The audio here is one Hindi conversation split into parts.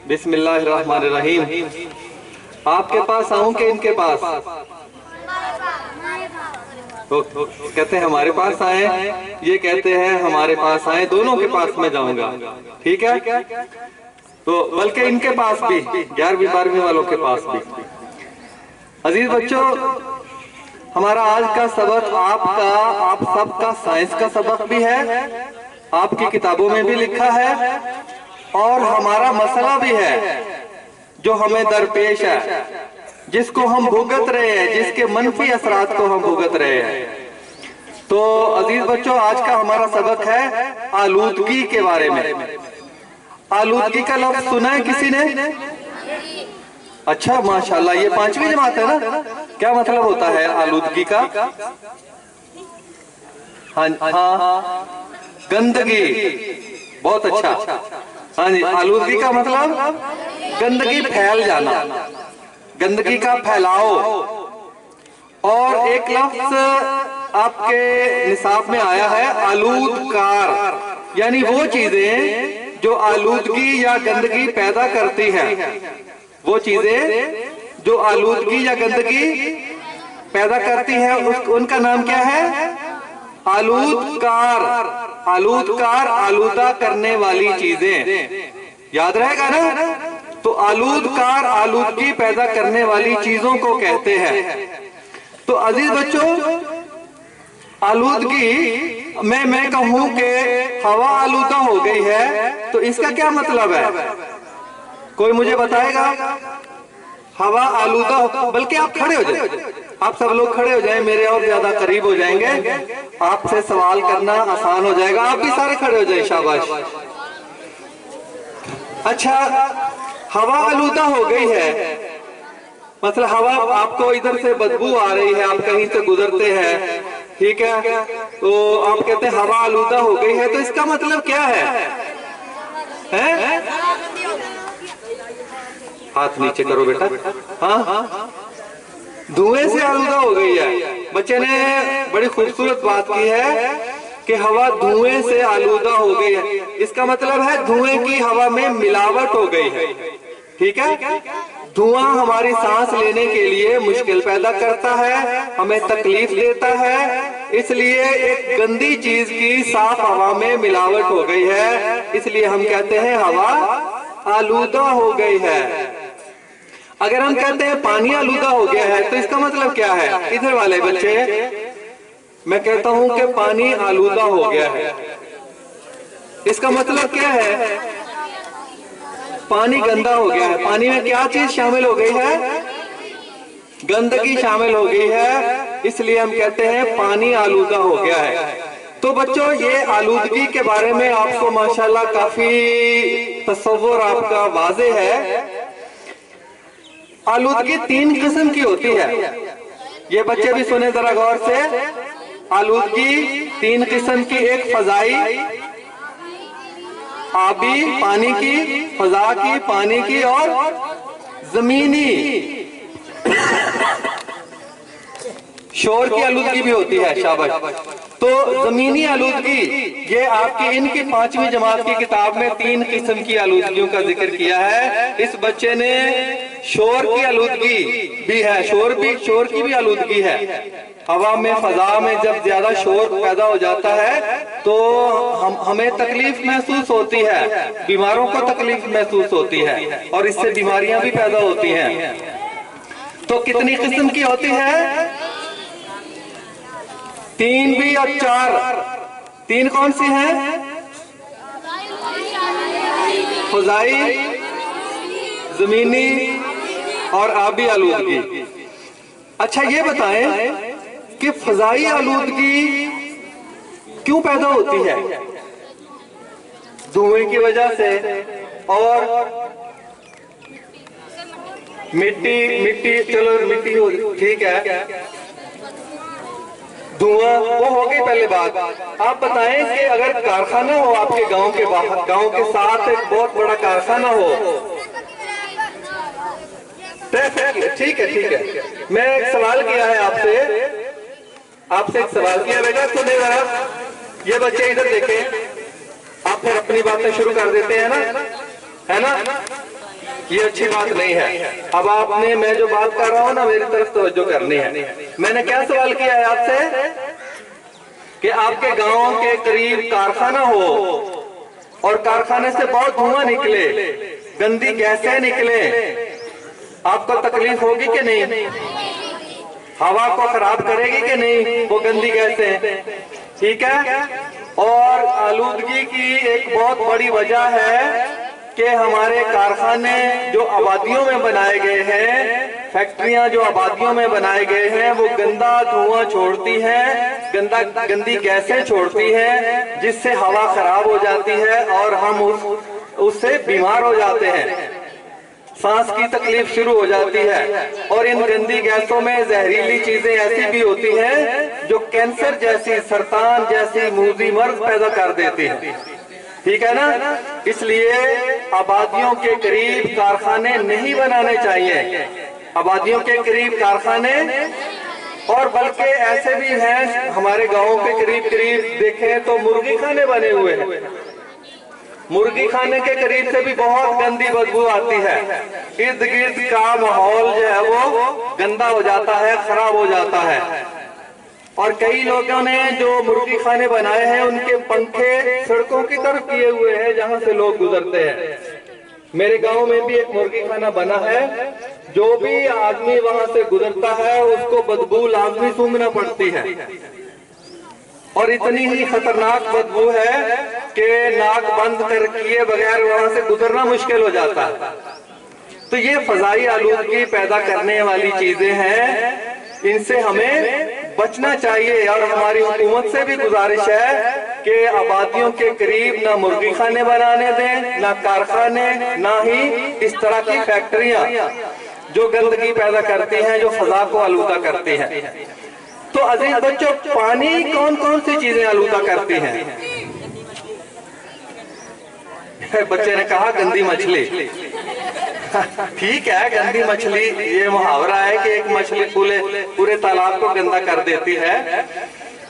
बिस्मिल्लाहिर्रहमानिर्रहीम। आपके पास आऊं कि इनके पास? तो कहते हैं हमारे पास आए, ये कहते हैं हमारे पास आए, दोनों के पास मैं जाऊंगा। ठीक है, तो बल्कि इनके पास भी, 11वीं 12वीं वालों के पास भी। अजीज बच्चों, हमारा आज का सबक आप सबका साइंस का सबक भी है, आपकी किताबों में भी लिखा है, और हमारा मसला भी है जो हमें दरपेश है, जिसको हम भुगत रहे हैं, जिसके मनफी असरात को हम भुगत रहे हैं। तो अजीज बच्चों, आज का हमारा सबक है आलूदगी के बारे में। आलूदगी का लफ्ज सुना है किसी ने? अच्छा, माशाल्लाह, ये 5वीं जमात है ना? क्या मतलब होता है आलूदगी का? हाँ, गंदगी। बहुत अच्छा। हाँ जी, आलूदगी का मतलब गंदगी फैल जाना, गंदगी का फैलाव। और एक लफ्ज आपके निसाब में आया है आलूदकार, यानी वो चीजें जो आलूदगी या गंदगी पैदा करती है, वो चीजें जो आलूदगी या गंदगी पैदा करती है, उनका नाम क्या है? आलूदकार। आलूदकार, आलूदा करने वाली चीजें, याद रहेगा ना? तो आलूदकार आलूदगी पैदा करने वाली चीजों को कहते हैं। तो अजीज बच्चों, आलूदगी मैं कहूं कि हवा आलूदा हो गई है, तो इसका क्या मतलब है? कोई मुझे बताएगा? हवा आलूदा हो, बल्कि आप खड़े हो जाए, आप सब लोग खड़े हो जाएं, मेरे और ज्यादा करीब हो जाएंगे, आपसे सवाल करना आसान हो जाएगा। आप भी सारे खड़े हो जाए, शाबाश। अच्छा, हवा आलूदा हो गई है, मतलब हवा, आपको इधर से बदबू आ रही है, आप कहीं से गुजरते हैं, ठीक है, तो आप कहते हैं हवा आलूदा हो गई है, तो इसका मतलब क्या है? हाथ नीचे करो बेटा। हाँ, धुएं से आलूदा हो गई है। बच्चे ने बड़ी खूबसूरत बात की है कि हवा धुएं से आलूदा हो गई है। इसका मतलब है धुएं की हवा में मिलावट हो गई है। ठीक है, धुआं हमारी सांस लेने के लिए मुश्किल पैदा करता है, हमें तकलीफ देता है, इसलिए एक गंदी चीज की साफ हवा में मिलावट हो गई है, इसलिए हम कहते हैं हवा आलूदा हो गई है। अगर हम कहते हैं पानी आलूदा हो गया है, तो इसका मतलब क्या है? इधर वाले बच्चे, मैं कहता हूं कि पानी आलूदा हो गया है, इसका मतलब क्या है? पानी गंदा हो गया है। पानी में क्या चीज शामिल हो गई है? गंदगी शामिल हो गई है, इसलिए हम कहते हैं पानी आलूदा हो गया है। तो बच्चों, ये आलूदगी के बारे में आपको माशाल्लाह काफी तसव्वुर आपका वाज़े है। आलूदगी 3 किस्म की होती है, ये बच्चे भी सुने जरा गौर से। आलूदगी 3 किस्म की, एक फजाई, आबी पानी की, फजा की पानी की, और जमीनी शोर की आलूदगी भी होती है। शाबाश। तो जमीनी आलूदगी, ये आपकी इनकी 5वीं जमात की किताब में 3 किस्म की आलूदगियों का जिक्र किया है। इस बच्चे ने शोर की आलूदगी भी है, शोर की भी आलूदगी है। हवा में, फजा में जब ज्यादा शोर पैदा हो जाता है तो हमें तकलीफ महसूस होती है, बीमारों को तकलीफ महसूस होती है, और इससे बीमारियां भी पैदा होती हैं। तो कितनी किस्म की होती है? 3 भी और 4। 3 कौन सी हैं? फजाई, जमीनी और आबी आलूदगी। अच्छा, ये बताएं कि फजाई आलूदगी क्यों पैदा होती है? धुएं की वजह से, और मिट्टी, चलो मिट्टी हो, ठीक है, धुआं वो हो गई पहले बात। आप बताएं कि अगर कारखाना हो आपके गांव के बाहर, गांव के साथ एक बहुत बड़ा कारखाना हो, ठीक है, मैं एक सवाल किया है आपसे एक सवाल किया बेटा, सुने जरा, ये बच्चे इधर देखें, आप फिर अपनी बातें शुरू कर देते हैं ना, है ना? ये अच्छी बात नहीं है। अब आपने, मैं जो बात कर रहा हूँ ना, मेरी तरफ तवज्जो करनी है। मैंने क्या सवाल किया है आपसे कि आपके गांव के करीब कारखाना हो और कारखाने से बहुत धुआं निकले, गंदी गैसें निकले, आपको तकलीफ होगी कि नहीं? हवा को खराब करेगी कि नहीं वो गंदी गैसें? ठीक है। और आलूदगी की एक बहुत बड़ी वजह है कि हमारे कारखाने जो आबादियों में बनाए गए हैं, फैक्ट्रियां जो आबादियों में बनाए गए हैं, वो गंदा धुआं छोड़ती हैं, गंदी गैसें छोड़ती हैं, जिससे हवा खराब हो जाती है और हम उससे बीमार हो जाते हैं, सांस की तकलीफ शुरू हो जाती है। और इन गंदी गैसों में जहरीली चीजें ऐसी भी होती हैं जो कैंसर जैसी, सरतान जैसी मूजी मर्ज पैदा कर देती हैं। ठीक है ना? इसलिए आबादियों के करीब कारखाने नहीं बनाने चाहिए, आबादियों के करीब कारखाने। और बल्कि ऐसे भी हैं हमारे गांवों के करीब करीब देखें तो मुर्गी खाने बने हुए हैं। मुर्गी खाने के करीब से भी बहुत गंदी बदबू आती है। इर्द गिर्द का माहौल जो है वो गंदा हो जाता है, खराब हो जाता है। और कई लोगों ने जो मुर्गी खाने बनाए हैं उनके पंखे सड़कों की तरफ किए हुए हैं जहां से लोग गुजरते हैं। मेरे गांव में भी एक मुर्गी खाना बना है, जो भी आदमी वहां से गुजरता है उसको बदबू लाजमी सूंघना पड़ती है। और इतनी ही खतरनाक बदबू है कि नाक बंद कर किए बगैर वहां से गुजरना मुश्किल हो जाता है। तो ये फजाई आलूदगी पैदा करने वाली चीजें हैं, इनसे हमें बचना चाहिए। और हमारी हुकूमत से भी गुजारिश है कि आबादियों के करीब ना मुर्गी खाने बनाने दें, ना कारखाने, ना ही इस तरह की फैक्ट्रियां जो गंदगी पैदा करती हैं, जो फजा को आलूदा करती हैं। तो अजीज बच्चों, पानी कौन कौन सी चीजें आलूदा करती हैं? बच्चे ने कहा गंदी मछली। ठीक है, गंदी मछली, ये मुहावरा है कि एक मछली पूरे तालाब को गंदा कर देती है।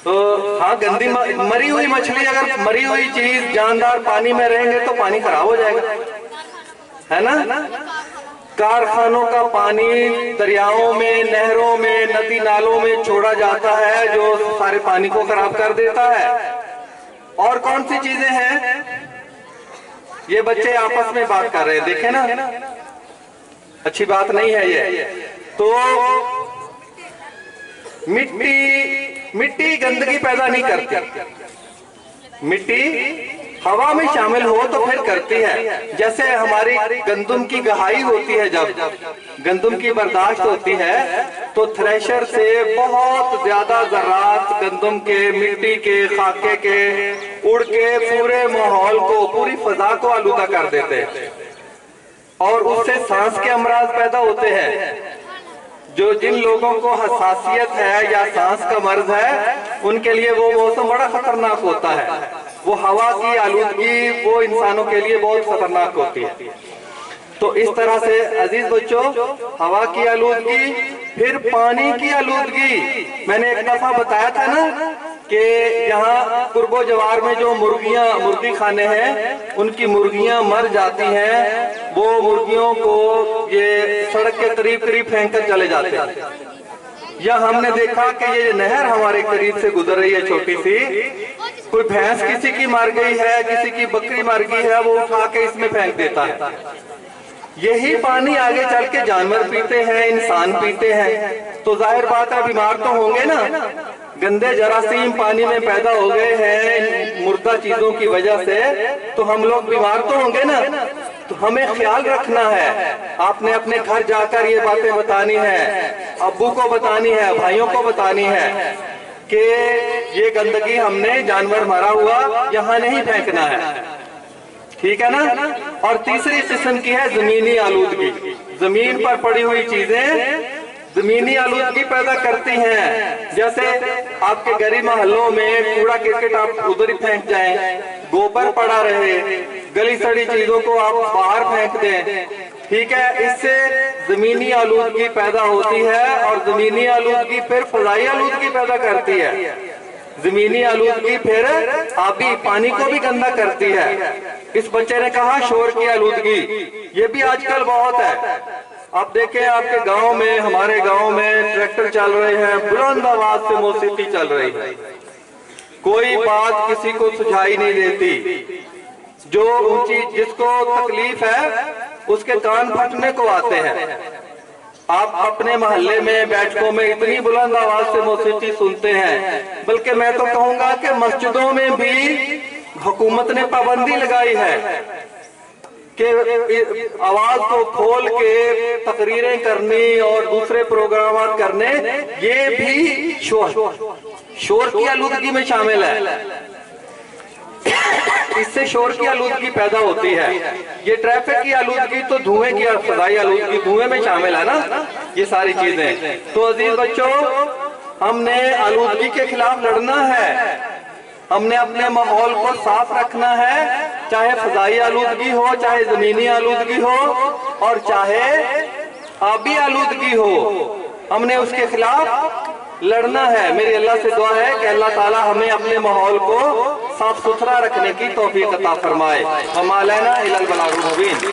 तो हाँ, गंदी मरी हुई मछली, अगर मरी हुई चीज जानदार पानी में रहेंगे तो पानी खराब हो जाएगा, है ना? कारखानों का पानी दरियाओं में, नहरों में, नदी नालों में छोड़ा जाता है जो सारे पानी को खराब कर देता है। और कौन सी चीजें हैं? ये बच्चे आपस में बात कर रहे हैं, देखे ना, अच्छी बात नहीं है ये। तो मिट्टी गंदगी पैदा नहीं करती। मिट्टी हवा में शामिल हो तो फिर करती है। जैसे हमारी गंदम की गहाई होती है, जब गंदम की बर्दाश्त होती है तो थ्रेशर से बहुत ज्यादा ज़र्रात गंदम के, मिट्टी के, खाके के उड़ के पूरे माहौल को, पूरी फजा को आलूदा कर देते हैं। और उससे सांस के अमराज पैदा होते हैं। जो जिन लोगों को हसासियत है या सांस का मर्ज है, उनके लिए वो मौसम बड़ा खतरनाक होता है। वो हवा की आलूदगी वो इंसानों के लिए बहुत खतरनाक होती है। तो इस तरह से अजीज बच्चों, हवा की आलूदगी, फिर पानी की आलूदगी। मैंने एक दफा बताया था ना कि यहाँ कुर्बो जवार में जो मुर्गी खाने हैं, उनकी मुर्गियां मर जाती हैं। वो मुर्गियों को ये सड़क के करीब करीब फेंक कर चले जाते हैं। या हमने देखा कि ये नहर हमारे करीब से गुजर रही है, छोटी सी, कोई भैंस किसी की मर गई है, किसी की बकरी मर गई है, वो उठा के इसमें फेंक देता है। यही पानी आगे चल के जानवर पीते हैं, इंसान पीते हैं, तो जाहिर बात है बीमार तो होंगे ना। गंदे जरासीम पानी में पैदा हो गए हैं मुर्दा चीजों की वजह से, तो हम लोग बीमार तो होंगे ना। तो हमें ख्याल रखना है। आपने अपने घर जाकर ये बातें बतानी है, अब्बू को बतानी है, भाइयों को बतानी है कि ये गंदगी हमने जानवर मरा हुआ यहाँ नहीं फेंकना है। ठीक है ना? और तीसरी किस्म की है जमीनी आलूदगी। जमीन पर पड़ी हुई चीजें जमीनी आलूदगी पैदा करती हैं। जैसे आपके गली मोहल्लों में कूड़ा करकट आप उधर ही फेंक जाएं, गोबर पड़ा रहे, गली सड़ी चीजों को आप बाहर फेंक दें। ठीक है, इससे जमीनी आलूदगी पैदा होती है और जमीनी आलूदगी फिर फजाई आलूदगी पैदा करती है। जमीनी आलूदगी फिर आबी पानी को भी गंदा करती है। इस बच्चे ने कहा शोर की आलूदगी, ये भी आजकल बहुत है। आप देखें आपके गांव में, हमारे गांव में ट्रैक्टर चल रहे हैं, बुलंद आवाज से मौसीकी चल रही है, कोई बात किसी को सुझाई नहीं देती। जो ऊंची जिसको तकलीफ है उसके कान फटने को आते हैं। आप अपने मोहल्ले में बैठकों में इतनी बुलंद आवाज से मौसीकी सुनते हैं, बल्कि मैं तो कहूंगा कि मस्जिदों में भी हुकूमत ने पाबंदी लगाई है कि आवाज को खोल के तकरीरें करनी और दूसरे प्रोग्राम करने, ये भी शोर की आलूदगी में शामिल है। इससे शोर की आलूदगी पैदा होती है। ये ट्रैफिक की आलूदगी तो धुएं की, फजाई आलूदगी धुएं में शामिल है ना, ये सारी चीजें। तो अजीज बच्चों, हमने आलूदगी के खिलाफ लड़ना है, हमने अपने माहौल को साफ रखना है, चाहे फजाई आलूदगी हो, चाहे जमीनी आलूदगी हो और चाहे आबी आलूदगी हो, हमने उसके खिलाफ लड़ना है। मेरी अल्लाह से दुआ है कि अल्लाह ताला हमें अपने माहौल को साफ सुथरा रखने की तौफीक अता फरमाए। हम अलैना इलल बलागुल मुबीन।